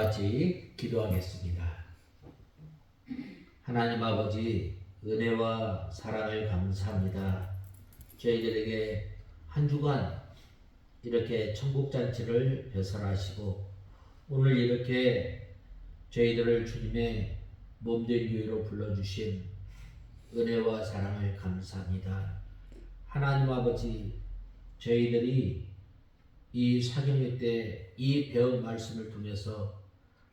같이 기도하겠습니다. 하나님 아버지, 은혜와 사랑을 감사합니다. 저희들에게 한 주간 이렇게 천국잔치를 배설하시고 오늘 이렇게 저희들을 주님의 몸된 교회로 불러주신 은혜와 사랑을 감사합니다. 하나님 아버지, 저희들이 이 사경회 때 이 배운 말씀을 통해서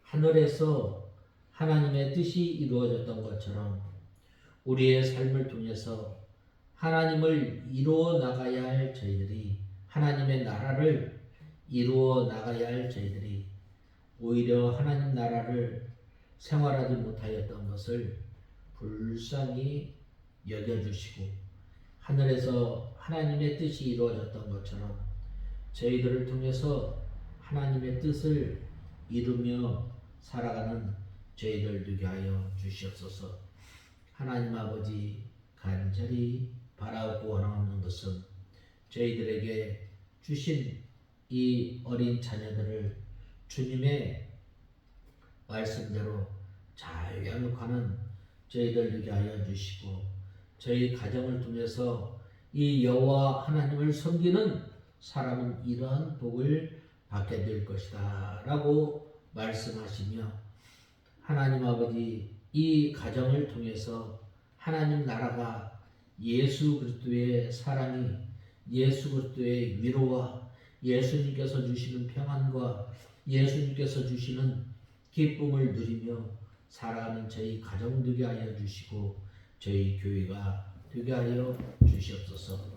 하늘에서 하나님의 뜻이 이루어졌던 것처럼 우리의 삶을 통해서 하나님을 이루어 나가야 할 저희들이, 하나님의 나라를 이루어 나가야 할 저희들이 오히려 하나님 나라를 생활하지 못하였던 것을 불쌍히 여겨주시고 하늘에서 하나님의 뜻이 이루어졌던 것처럼 저희들을 통해서 하나님의 뜻을 이루며 살아가는 저희들 되게 하여 주시옵소서. 하나님 아버지, 간절히 바라고 원하는 것은 저희들에게 주신 이 어린 자녀들을 주님의 말씀대로 잘 양육하는 저희들 되게 하여 주시고 저희 가정을 통해서 이 여호와 하나님을 섬기는 사람은 이러한 복을 받게 될 것이다 라고 말씀하시며 하나님 아버지, 이 가정을 통해서 하나님 나라가 예수 그리스도의 사랑이, 예수 그리스도의 위로와 예수님께서 주시는 평안과 예수님께서 주시는 기쁨을 누리며 살아가는 저희 가정 되게 하여 주시고 저희 교회가 되게 하여 주시옵소서.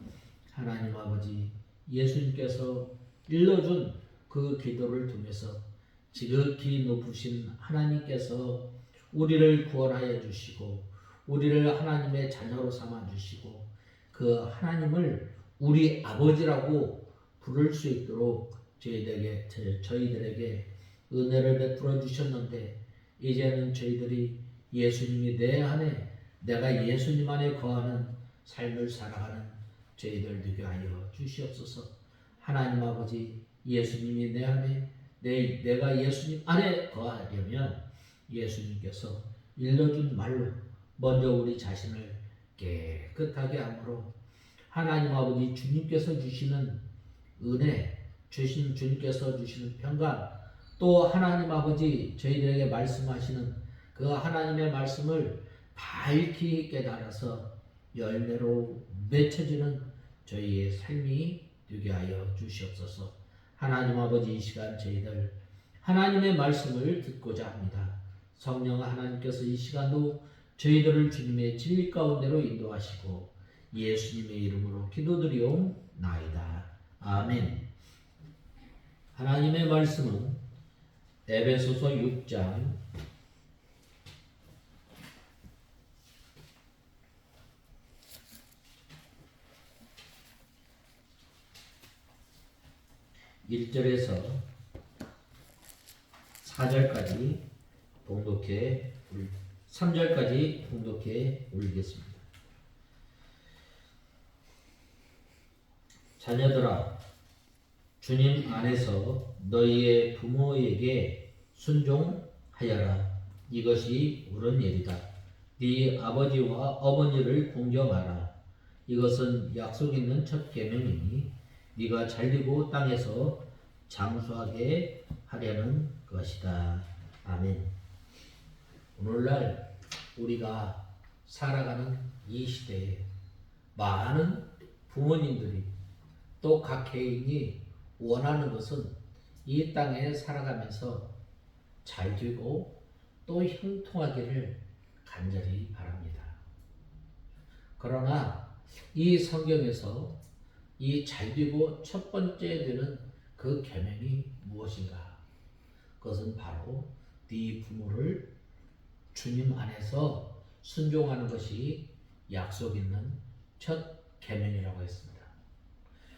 하나님 아버지, 예수님께서 일러준 그 기도를 통해서 지극히 높으신 하나님께서 우리를 구원하여 주시고 우리를 하나님의 자녀로 삼아 주시고 그 하나님을 우리 아버지라고 부를 수 있도록 저희들에게 은혜를 베풀어 주셨는데 이제는 저희들이 예수님이 내 안에, 내가 예수님 안에 거하는 삶을 살아가는 저희들 되게 하여 주시옵소서. 하나님 아버지, 예수님이 내 안에, 내가 예수님 안에 거하려면 예수님께서 일러준 말로 먼저 우리 자신을 깨끗하게 함으로 하나님 아버지, 주님께서 주시는 은혜, 주님께서 주시는 평강, 또 하나님 아버지 저희들에게 말씀하시는 그 하나님의 말씀을 밝히 깨달아서 열매로 맺혀지는 저희의 삶이 되게 하여 주시옵소서. 하나님 아버지, 이 시간 저희들 하나님의 말씀을 듣고자 합니다. 성령 하나님께서 이 시간도 저희들을 주님의 진리 가운데로 인도하시고 예수님의 이름으로 기도드리옵나이다. 아멘. 하나님의 말씀은 에베소서 6장 1절에서 4절까지 봉독해 3절까지 봉독해 올리겠습니다. 자녀들아, 주님 안에서 너희의 부모에게 순종하여라. 이것이 옳은 일이다. 네 아버지와 어머니를 공경하라. 이것은 약속 있는 첫 계명이니 네가 잘되고 땅에서 장수하게 하려는 것이다. 아멘. 오늘날 우리가 살아가는 이 시대에 많은 부모님들이 또 각 개인이 원하는 것은 이 땅에 살아가면서 잘 되고 또 형통하기를 간절히 바랍니다. 그러나 이 성경에서 이 잘되고 첫 번째 되는 그 계명이 무엇인가? 그것은 바로 네 부모를 주님 안에서 순종하는 것이 약속 있는 첫 계명이라고 했습니다.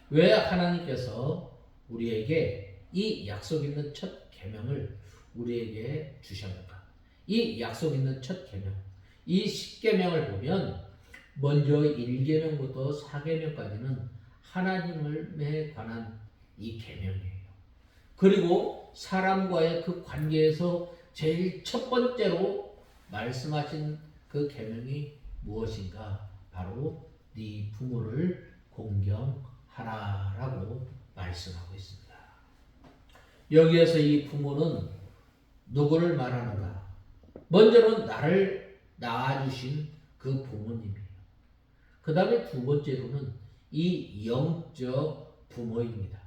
왜 하나님께서 우리에게 이 약속 있는 첫 계명을 우리에게 주셨는가? 이 약속 있는 첫 계명, 이 10계명을 보면 먼저 1계명부터 4계명까지는 하나님에 관한 이 계명이에요. 그리고 사람과의 그 관계에서 제일 첫 번째로 말씀하신 그 계명이 무엇인가? 바로 네 부모를 공경하라라고 말씀하고 있습니다. 여기에서 이 부모는 누구를 말하는가? 먼저는 나를 낳아주신 그 부모님이에요. 그 다음에 두 번째로는 이 영적 부모입니다.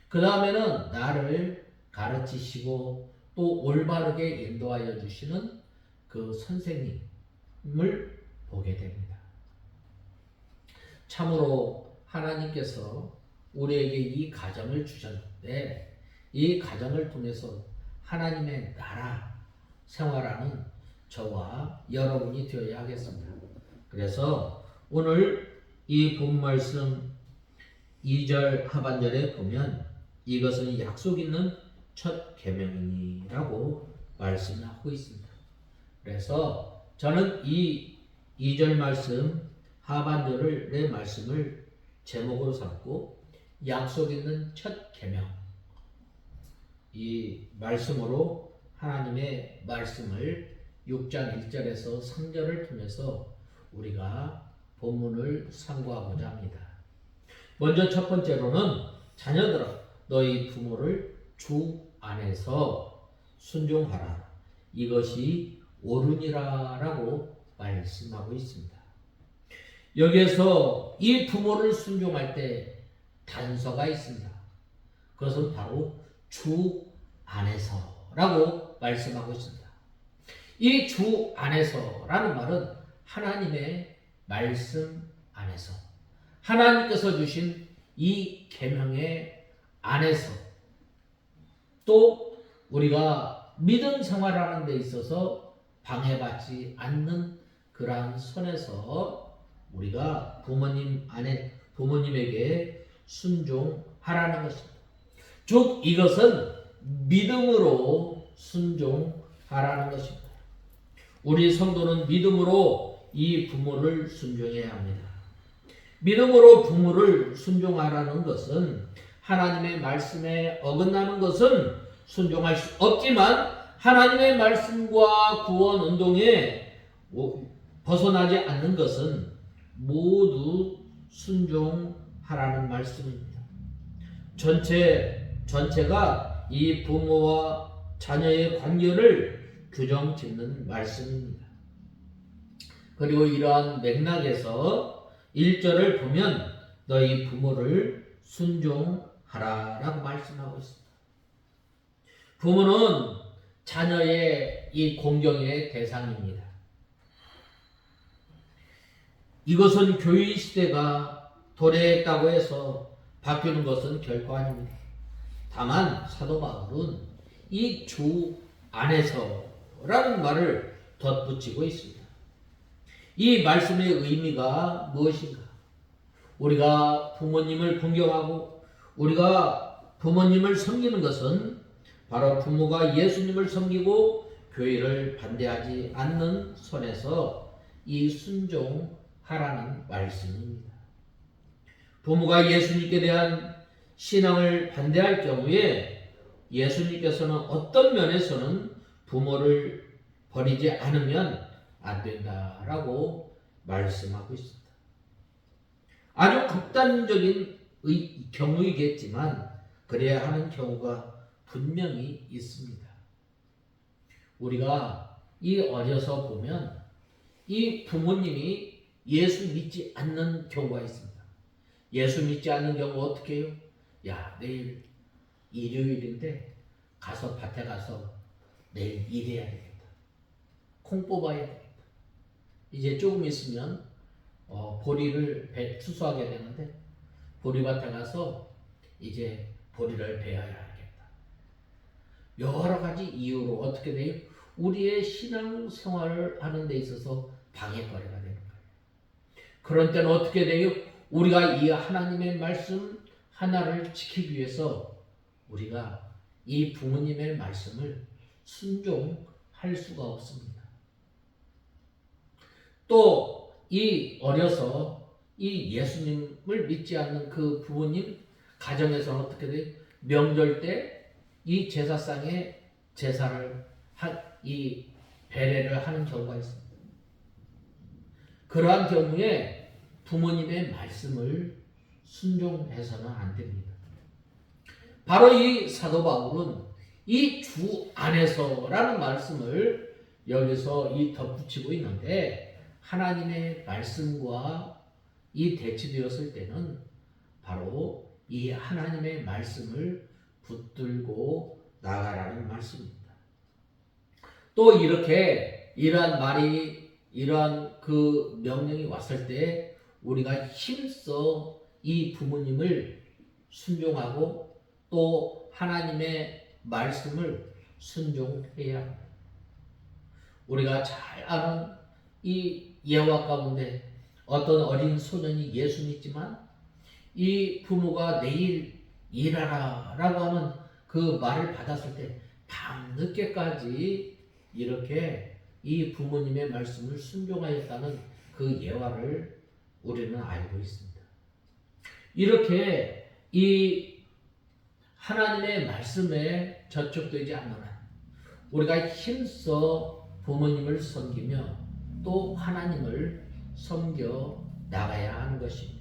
그 다음에는 나를 가르치시고 또 올바르게 인도하여 주시는 그 선생님을 보게 됩니다. 참으로 하나님께서 우리에게 이 가정을 주셨는데 이 가정을 통해서 하나님의 나라 생활하는 저와 여러분이 되어야 하겠습니다. 그래서 오늘 이 본 말씀 2절 하반절에 보면 이것은 약속 있는 첫 계명이니라고 말씀하고 있습니다. 그래서 저는 이 2절 말씀 하반절을 내 말씀을 제목으로 삼고 약속 있는 첫 계명, 이 말씀으로 하나님의 말씀을 6장 1절에서 3절을 통해서 우리가 본문을 상고하고자 합니다. 먼저 첫 번째로는 자녀들아 너희 부모를 주 안에서 순종하라. 이것이 옳으니라라고 말씀하고 있습니다. 여기에서 이 부모를 순종할 때 단서가 있습니다. 그것은 바로 주 안에서라고 말씀하고 있습니다. 이 주 안에서라는 말은 하나님의 말씀 안에서, 하나님께서 주신 이 계명의 안에서, 또 우리가 믿음 생활하는 데 있어서 방해받지 않는 그러한 선에서 우리가 부모님에게 순종하라는 것입니다. 즉 이것은 믿음으로 순종하라는 것입니다. 우리 성도는 믿음으로 이 부모를 순종해야 합니다. 믿음으로 부모를 순종하라는 것은 하나님의 말씀에 어긋나는 것은 순종할 수 없지만 하나님의 말씀과 구원 운동에 벗어나지 않는 것은 모두 순종하라는 말씀입니다. 전체가 이 부모와 자녀의 관계를 규정짓는 말씀입니다. 그리고 이러한 맥락에서 1절을 보면 너희 부모를 순종하라라고 말씀하고 있습니다. 부모는 자녀의 이 공경의 대상입니다. 이것은 교회 시대가 도래했다고 해서 바뀌는 것은 결코 아닙니다. 다만 사도 바울은 이 주 안에서라는 말을 덧붙이고 있습니다. 이 말씀의 의미가 무엇인가? 우리가 부모님을 공경하고 우리가 부모님을 섬기는 것은 바로 부모가 예수님을 섬기고 교회를 반대하지 않는 선에서 이 순종하라는 말씀입니다. 부모가 예수님께 대한 신앙을 반대할 경우에 예수님께서는 어떤 면에서는 부모를 버리지 않으면 안 된다라고 말씀하고 있습니다. 아주 극단적인 경우이겠지만 그래야 하는 경우가 분명히 있습니다. 우리가 이 어려서 보면 이 부모님이 예수 믿지 않는 경우가 있습니다. 예수 믿지 않는 경우 어떻게 해요? 야, 내일 일요일인데 가서 밭에 가서 내일 일해야 되겠다. 콩 뽑아야 되겠다. 이제 조금 있으면 보리를 추수하게 되는데 보리밭에 가서 이제 보리를 베어야 하겠다. 여러 가지 이유로 어떻게 돼요? 우리의 신앙 생활을 하는 데 있어서 방해거리가 되는 거예요. 그런 때는 어떻게 돼요? 우리가 이 하나님의 말씀 하나를 지키기 위해서 우리가 이 부모님의 말씀을 순종할 수가 없습니다. 또 이 어려서 이 예수님을 믿지 않는 그 부모님 가정에서는 어떻게 돼요? 명절 때 이 제사상에 제사를 이 배례를 하는 경우가 있습니다. 그러한 경우에 부모님의 말씀을 순종해서는 안 됩니다. 바로 이 사도 바울은 이 주 안에서라는 말씀을 여기서 이 덧붙이고 있는데, 하나님의 말씀과 이 대치되었을 때는 바로 이 하나님의 말씀을 붙들고 나가라는 말씀입니다. 또 이렇게 이러한 말이, 이러한 그 명령이 왔을 때 우리가 힘써 이 부모님을 순종하고 또 하나님의 말씀을 순종해야 합니다. 우리가 잘 아는 이 예화 가운데 어떤 어린 소년이 예수 믿지만 이 부모가 내일 일하라 라고 하는 그 말을 받았을 때 밤늦게까지 이렇게 이 부모님의 말씀을 순종하였다는 그 예화를 우리는 알고 있습니다. 이렇게 이 하나님의 말씀에 저촉되지 않는 한 우리가 힘써 부모님을 섬기며 또 하나님을 섬겨 나가야 하는 것입니다.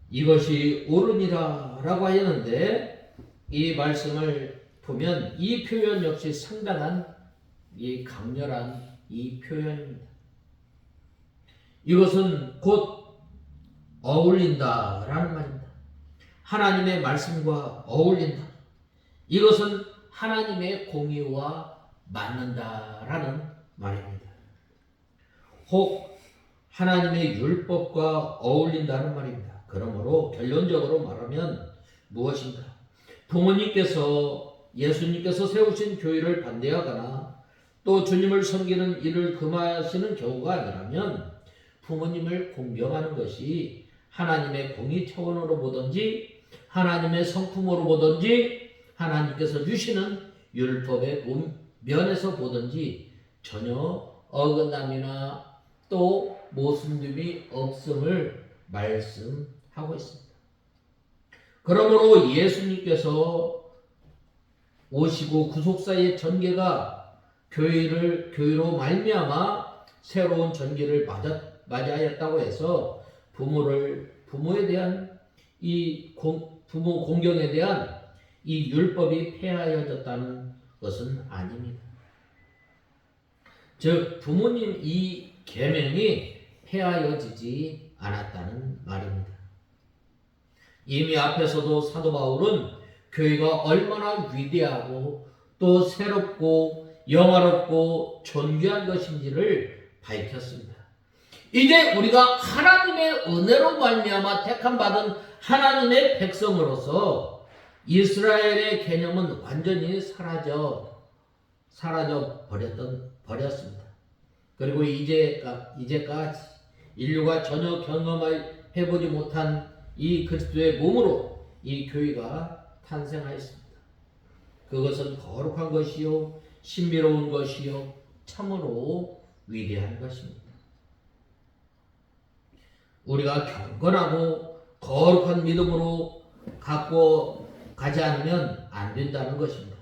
이것이 옳으니라 라고 하였는데, 이 말씀을 보면 이 표현 역시 상당한 이 강렬한 이 표현입니다. 이것은 곧 어울린다 라는 말입니다. 하나님의 말씀과 어울린다. 이것은 하나님의 공의와 맞는다 라는 말입니다. 혹 하나님의 율법과 어울린다는 말입니다. 그러므로 결론적으로 말하면 무엇인가? 부모님께서 예수님께서 세우신 교회를 반대하거나 또 주님을 섬기는 일을 금하시는 경우가 아니라면 부모님을 공경하는 것이 하나님의 공의 차원으로 보든지 하나님의 성품으로 보든지 하나님께서 주시는 율법의 면에서 보든지 전혀 어긋남이나 또 모순됨이 없음을 말씀하고 있습니다. 그러므로 예수님께서 오시고 구속사의 전개가 교회로 말미암아 새로운 전개를 맞이하였다고 해서 부모에 대한 부모 공경에 대한 이 율법이 폐하여졌다는 것은 아닙니다. 즉 부모님 이 계명이 폐하여지지 않았다는 말입니다. 이미 앞에서도 사도 바울은 교회가 얼마나 위대하고 또 새롭고 영화롭고 존귀한 것인지를 밝혔습니다. 이제 우리가 하나님의 은혜로 말미암아 택함 받은 하나님의 백성으로서 이스라엘의 개념은 완전히 사라져 버렸습니다. 그리고 이제까지 인류가 전혀 경험해보지 못한 이 그리스도의 몸으로 이 교회가 탄생하였습니다. 그것은 거룩한 것이요 신비로운 것이요 참으로 위대한 것입니다. 우리가 경건하고 거룩한 믿음으로 갖고 가지 않으면 안 된다는 것입니다.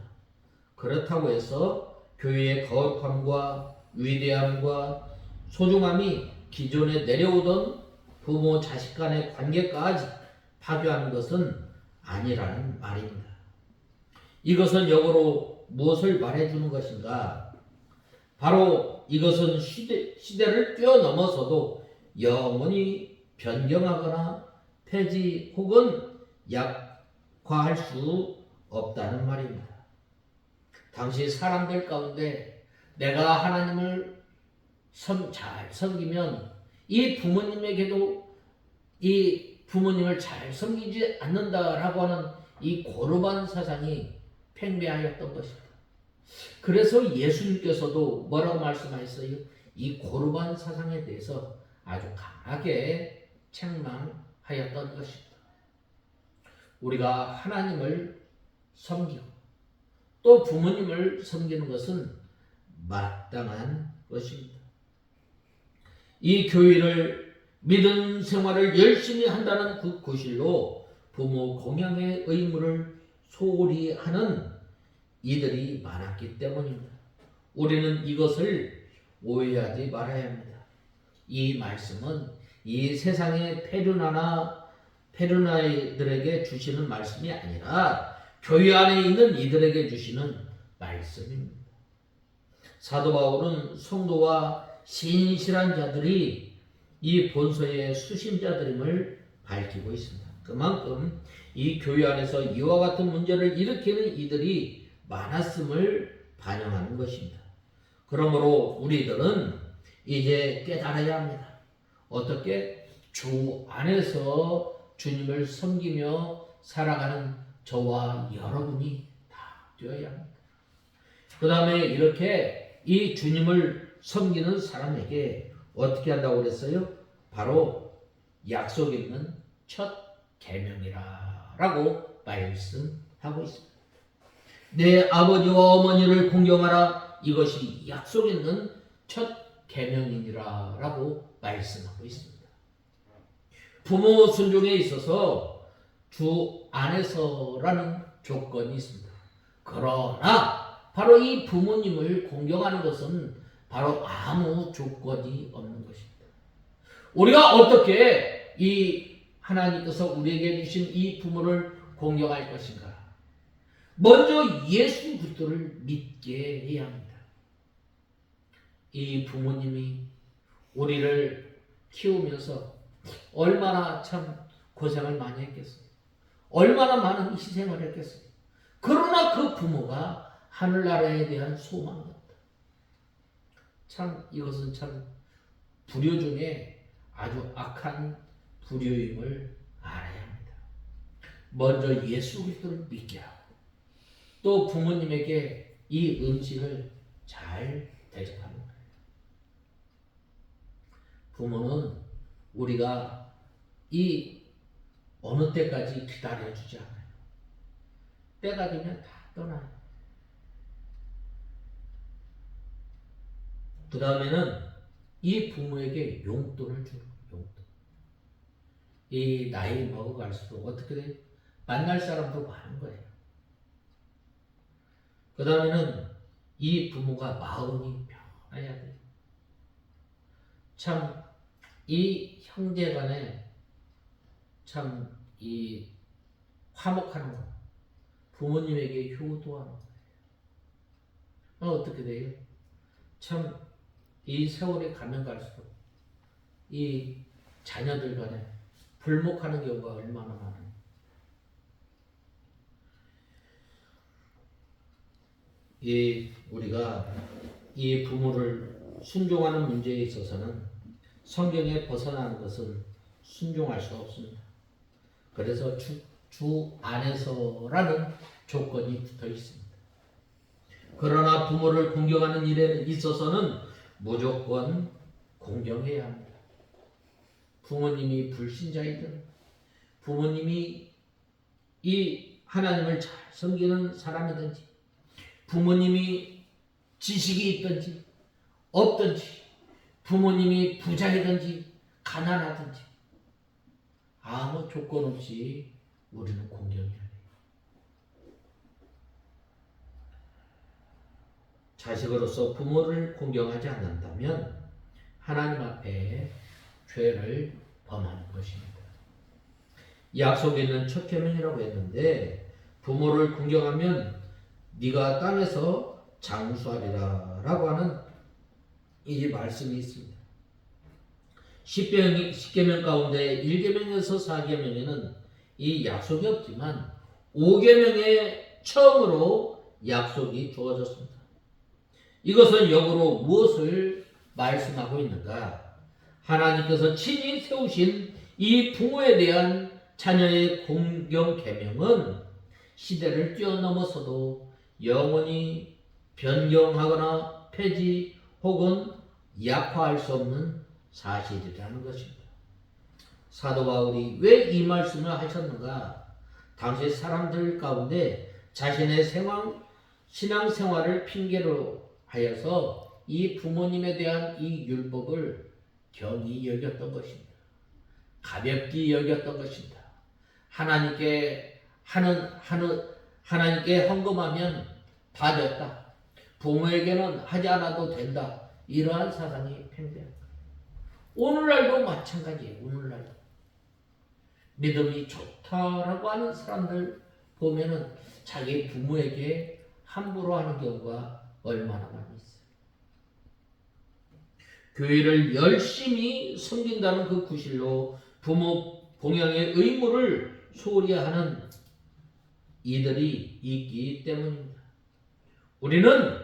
그렇다고 해서 교회의 거룩함과 위대함과 소중함이 기존에 내려오던 부모 자식 간의 관계까지 파괴하는 것은 아니라는 말입니다. 이것은 역으로 무엇을 말해주는 것인가? 바로 이것은 시대를 뛰어넘어서도 영원히 변경하거나 폐지 혹은 약화할 수 없다는 말입니다. 당시 사람들 가운데 내가 하나님을 잘 섬기면 이 부모님에게도 이 부모님을 잘 섬기지 않는다라고 하는 이 고르반 사상이 팽배하였던 것입니다. 그래서 예수님께서도 뭐라고 말씀하셨어요? 이 고르반 사상에 대해서 아주 강하게 책망하였던 것입니다. 우리가 하나님을 섬기고 또 부모님을 섬기는 것은 마땅한 것입니다. 이 교회를 믿음 생활을 열심히 한다는 그 구실로 부모 공양의 의무를 소홀히 하는 이들이 많았기 때문입니다. 우리는 이것을 오해하지 말아야 합니다. 이 말씀은 이 세상의 페르나이들에게 주시는 말씀이 아니라 교회 안에 있는 이들에게 주시는 말씀입니다. 사도 바울은 성도와 신실한 자들이 이 본서의 수신자들임을 밝히고 있습니다. 그만큼 이 교회 안에서 이와 같은 문제를 일으키는 이들이 많았음을 반영하는 것입니다. 그러므로 우리들은 이제 깨달아야 합니다. 어떻게? 주 안에서 주님을 섬기며 살아가는 저와 여러분이 다 되어야 합니다. 그 다음에 이렇게 이 주님을 섬기는 사람에게 어떻게 한다고 그랬어요? 바로 약속 있는 첫 계명이라고 말씀하고 있습니다. 내 아버지와 어머니를 공경하라. 이것이 약속 있는 첫 계명이니라라고 말씀하고 있습니다. 부모 순종에 있어서 주 안에서라는 조건이 있습니다. 그러나 바로 이 부모님을 공경하는 것은 바로 아무 조건이 없는 것입니다. 우리가 어떻게 이 하나님께서 우리에게 주신 이 부모를 공경할 것인가? 먼저 예수 그리스도를 믿게 해야 합니다. 이 부모님이 우리를 키우면서 얼마나 참 고생을 많이 했겠어요. 얼마나 많은 희생을 했겠어요. 그러나 그 부모가 하늘나라에 대한 소망이었다. 참 이것은 참 불효 중에 아주 악한 불효임을 알아야 합니다. 먼저 예수 그리스도를 믿게 하고 또 부모님에게 이 음식을 잘 대접하는 거예요. 부모는 우리가 이 어느 때까지 기다려주지 않아요. 때가 되면 다 떠나요. 그 다음에는 이 부모에게 용돈을 주는 거예요. 용돈. 이 나이 먹어갈수록 어떻게 돼요? 만날 사람도 많은 거예요. 그 다음에는 이 부모가 마음이 편해야 돼요. 참 이 형제간에 참 이 화목하는 거, 부모님에게 효도하는 거예요. 어떻게 돼요? 참 이 세월이 가면 갈수록 이 자녀들 간에 불목하는 경우가 얼마나 많아요. 우리가 이 부모를 순종하는 문제에 있어서는 성경에 벗어나는 것은 순종할 수 없습니다. 그래서 주 안에서라는 조건이 붙어 있습니다. 그러나 부모를 공경하는 일에 있어서는 무조건 공경해야 합니다. 부모님이 불신자이든 부모님이 이 하나님을 잘 섬기는 사람이든지 부모님이 지식이 있든지 없든지 부모님이 부자이든지 가난하든지 아무 조건 없이 우리는 공경해야 해요. 자식으로서 부모를 공경하지 않는다면 하나님 앞에 죄를 범하는 것입니다. 약속에 있는 첫 계명이라고 했는데 부모를 공경하면 네가 땅에서 장수하리라 라고 하는 이 말씀이 있습니다. 10계명 가운데 1계명에서 4계명에는 이 약속이 없지만 5계명에 처음으로 약속이 주어졌습니다. 이것은 역으로 무엇을 말씀하고 있는가? 하나님께서 친히 세우신 이 부모에 대한 자녀의 공경 계명은 시대를 뛰어넘어서도 영원히 변경하거나 폐지 혹은 약화할 수 없는 사실이라는 것입니다. 사도 바울이 왜 이 말씀을 하셨는가? 당시 사람들 가운데 자신의 신앙생활을 핑계로 하여서 이 부모님에 대한 이 율법을 경히 여겼던 것입니다. 가볍게 여겼던 것입니다. 하나님께 헌금하면 다 됐다. 부모에게는 하지 않아도 된다. 이러한 사상이 팽배합니다. 오늘날도 마찬가지예요. 오늘날도 믿음이 좋다라고 하는 사람들 보면은 자기 부모에게 함부로 하는 경우가 얼마나 많이 있어요. 교회를 열심히 섬긴다는 그 구실로 부모 봉양의 의무를 소홀히 하는 이들이 있기 때문입니다. 우리는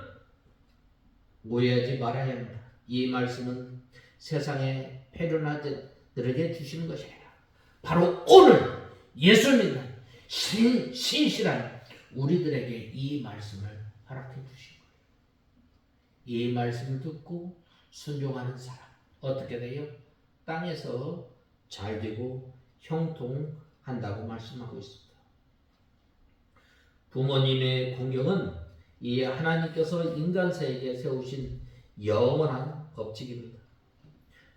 오해하지 말아야 합니다. 이 말씀은 세상의 패륜아들에게 주시는 것이 아니라 바로 오늘 예수 믿는 신실한 우리들에게 이 말씀을 허락해 주신 거예요. 이 말씀을 듣고 순종하는 사람 어떻게 돼요? 땅에서 잘 되고 형통한다고 말씀하고 있습니다. 부모님의 공경은 이 하나님께서 인간세에게 세우신 영원한 법칙입니다.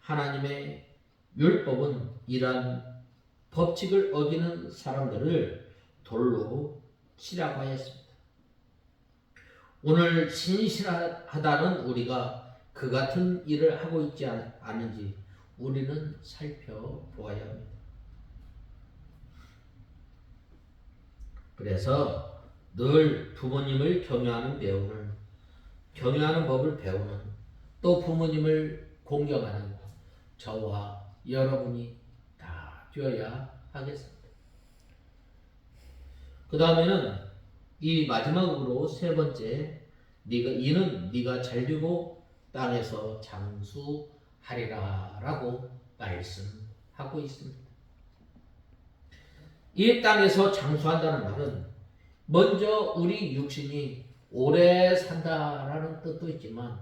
하나님의 율법은 이러한 법칙을 어기는 사람들을 돌로 치라고 하였습니다. 오늘 신실하다는 우리가 그 같은 일을 하고 있지 않은지 우리는 살펴보아야 합니다. 그래서 늘 부모님을 경외하는 법을 배우는, 또 부모님을 공경하는 저와 여러분이 다 되어야 하겠습니다. 그 다음에는 이 마지막으로 세 번째, 이는 네가 잘되고 땅에서 장수하리라 라고 말씀하고 있습니다. 이 땅에서 장수한다는 말은 먼저 우리 육신이 오래 산다라는 뜻도 있지만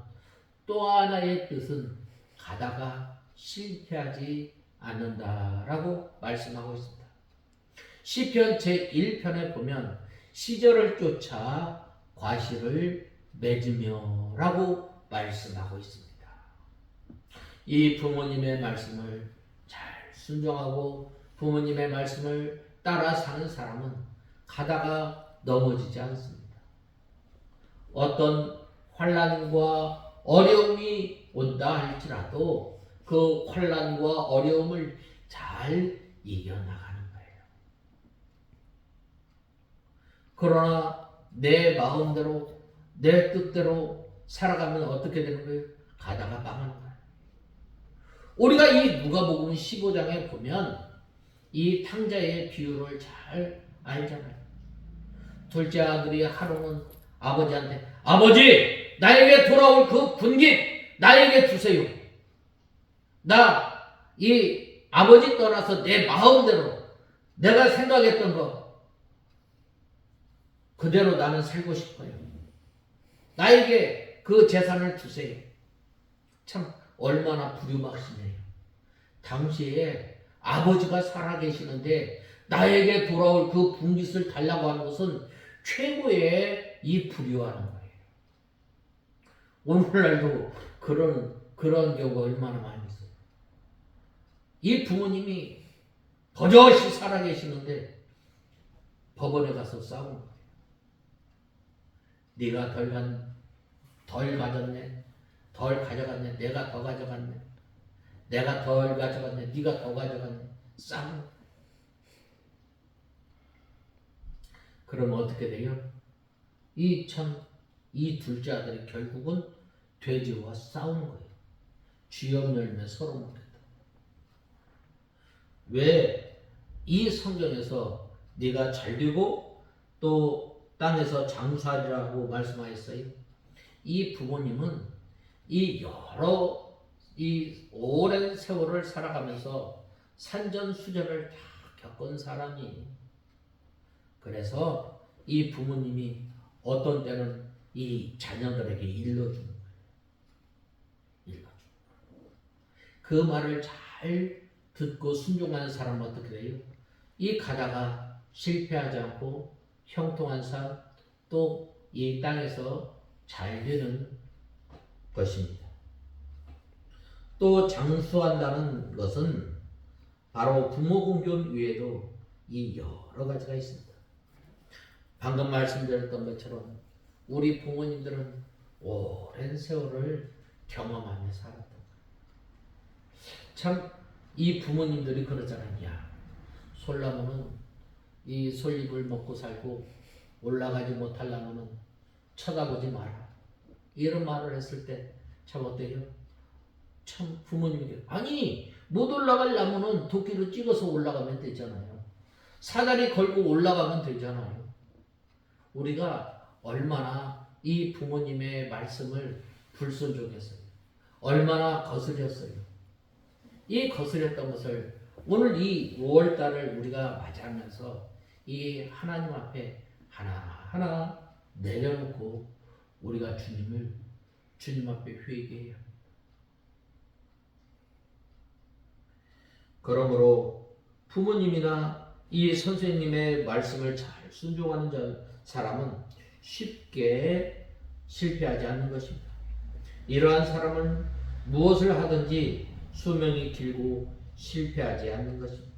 또 하나의 뜻은 가다가 실패하지 않는다라고 말씀하고 있습니다. 시편 제1편에 보면 시절을 쫓아 과실을 맺으며 라고 말씀하고 있습니다. 이 부모님의 말씀을 잘 순종하고 부모님의 말씀을 따라 사는 사람은 가다가 넘어지지 않습니다. 어떤 환난과 어려움이 온다 할지라도 그 환난과 어려움을 잘 이겨나가는 거예요. 그러나 내 마음대로 내 뜻대로 살아가면 어떻게 되는 거예요? 가다가 망하는 거예요. 우리가 이 누가복음 15장에 보면 이 탕자의 비유를 잘 알잖아요. 둘째 아들이 하루는 아버지한테, 아버지, 나에게 돌아올 그 분깃 나에게 주세요. 나 이 아버지 떠나서 내 마음대로 내가 생각했던 거 그대로 나는 살고 싶어요. 나에게 그 재산을 주세요. 참 얼마나 부류막심해요. 당시에 아버지가 살아계시는데 나에게 돌아올 그 분깃을 달라고 하는 것은 최고의 이 불효하는 거예요. 오늘날도 그런 경우가 얼마나 많이 있어요. 이 부모님이 버젓이 살아계시는데 법원에 가서 싸우는 거예요. 네가 덜 가졌네, 덜 가져갔네, 내가 더 가져갔네, 내가 덜 가져갔네, 네가 더 가져갔네, 싸우는 거예요. 그럼 어떻게 돼요? 이 둘째 아들이 결국은 돼지와 싸우는 거예요. 쥐염 열매 서로 먹겠다. 왜 이 성경에서 네가 잘되고 또 땅에서 장수하리라고 말씀하셨어요? 이 부모님은 이 오랜 세월을 살아가면서 산전수전을 다 겪은 사람이, 그래서 이 부모님이 어떤 때는 이 자녀들에게 일러주는 거예요. 그 말을 잘 듣고 순종하는 사람은 어떻게 돼요? 이 가다가 실패하지 않고 형통한 삶, 또 이 땅에서 잘 되는 것입니다. 또 장수한다는 것은 바로 부모 공경 외에도 이 여러 가지가 있습니다. 방금 말씀드렸던 것처럼 우리 부모님들은 오랜 세월을 경험하며 살았던 거예요. 참 이 부모님들이 그러잖아요. 야, 솔나무는 이 솔잎을 먹고 살고 올라가지 못할 나무는 쳐다보지 마라. 이런 말을 했을 때 참 어때요? 참 부모님이 아니 못 올라갈 나무는 도끼로 찍어서 올라가면 되잖아요. 사다리 걸고 올라가면 되잖아요. 우리가 얼마나 이 부모님의 말씀을 불순종했어요. 얼마나 거스렸어요. 이 거스렸던 것을 오늘 이 5월달을 우리가 맞이하면서 이 하나님 앞에 하나하나 내려놓고 우리가 주님 앞에 회개해요. 그러므로 부모님이나 이 선생님의 말씀을 잘 순종하는 사람은 쉽게 실패하지 않는 것입니다. 이러한 사람은 무엇을 하든지 수명이 길고 실패하지 않는 것입니다.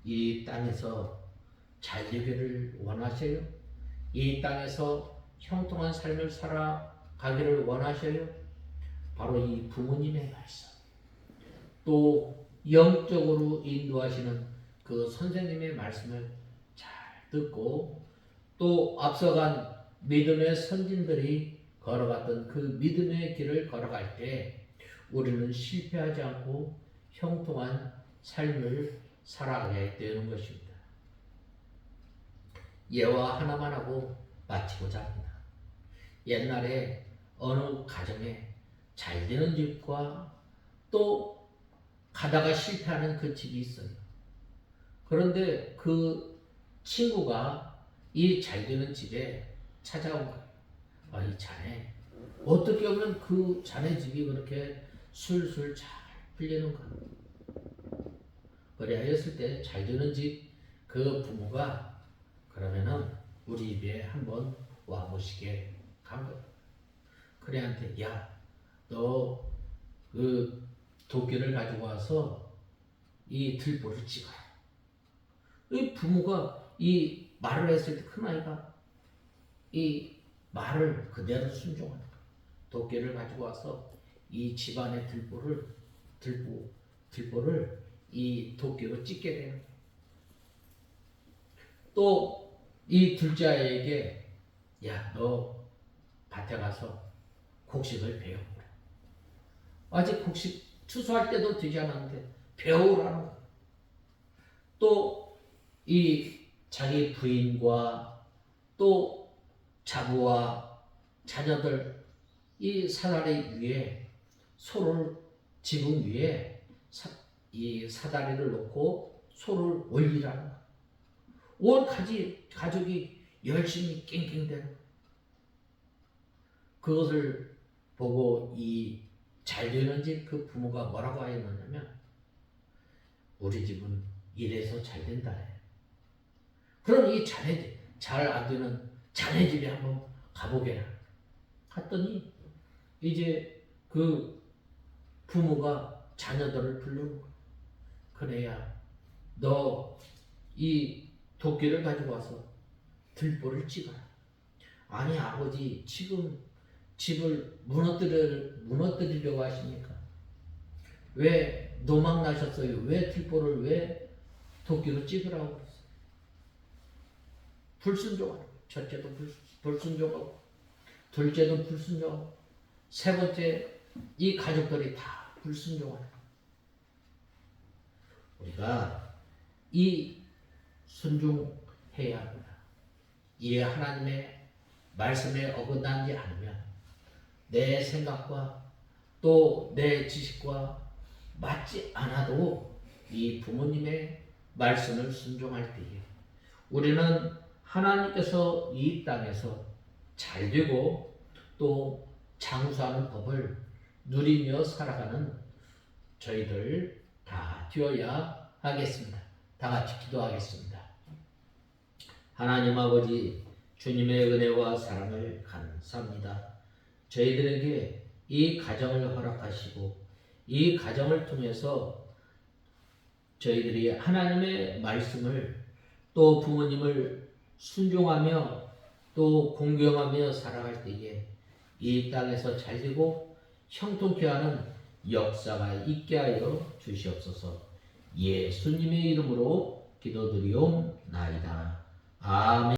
이 땅에서 잘 되기를 원하세요? 이 땅에서 형통한 삶을 살아가기를 원하셔요? 바로 이 부모님의 말씀, 또 영적으로 인도하시는 그 선생님의 말씀을 잘 듣고 또 앞서간 믿음의 선진들이 걸어갔던 그 믿음의 길을 걸어갈 때 우리는 실패하지 않고 형통한 삶을 살아가게 되는 것입니다. 예화 하나만 하고 마치고자 합니다. 옛날에 어느 가정에 잘 되는 집과 또 가다가 실패하는 그 집이 있어요. 그런데 그 친구가 이 잘 되는 집에 찾아온 거예요. 이 자네 어떻게 하면 그 자네 집이 그렇게 술술 잘 풀리는가? 그래 하였을 때 잘 되는 집 그 부모가 그러면은 우리 집에 한번 와보시게 간 거예요. 그래한테 야, 너 그 도끼를 가지고 와서 이 들보를 찍어라. 이 부모가 이 말을 했을 때 큰아이가 이 말을 그대로 순종하는 거예요. 도끼를 가지고 와서 이 집안의 들보를 이 도끼로 찍게 되는 거예요. 또 이 둘째 아이에게 야, 너 밭에 가서 곡식을 배워보라. 아직 곡식 추수할 때도 되지 않았는데 배우라는 거예요. 또 이 자기 부인과 또 자부와 자녀들 이 사다리 위에 소를 지붕 위에 이 사다리를 놓고 소를 올리라는 거예요. 온 가족이 열심히 낑낑대는 그것을 보고 이 잘 되는 집 그 부모가 뭐라고 하였느냐면 우리 집은 이래서 잘 된다. 그럼 이 자네 잘 안 되는 자네 집에 한번 가보게라. 갔더니 이제 그 부모가 자녀들을 부르는 거야. 그래야 너 이 도끼를 가지고 와서 들보를 찍어라. 아니 아버지 지금 집을 무너뜨리려고 하십니까? 왜 노망 나셨어요? 왜 들보를 왜 도끼로 찍으라고 그랬어요? 불순종하고 첫째도 불순종하고 둘째도 불순종하고 세 번째 이 가족들이 다 불순종하는 우리가 이 순종해야 합니다. 이 하나님의 말씀에 어긋나지 않으면 내 생각과 또 내 지식과 맞지 않아도 이 부모님의 말씀을 순종할 때에 우리는 하나님께서 이 땅에서 잘 되고 또 장수하는 법을 누리며 살아가는 저희들 다 되어야 하겠습니다. 다 같이 기도하겠습니다. 하나님 아버지, 주님의 은혜와 사랑을 감사합니다. 저희들에게 이 가정을 허락하시고 이 가정을 통해서 저희들이 하나님의 말씀을 또 부모님을 순종하며 또 공경하며 살아갈 때에 이 땅에서 잘되고 형통케 하는 역사가 있게 하여 주시옵소서. 예수님의 이름으로 기도드리옵나이다. 아멘.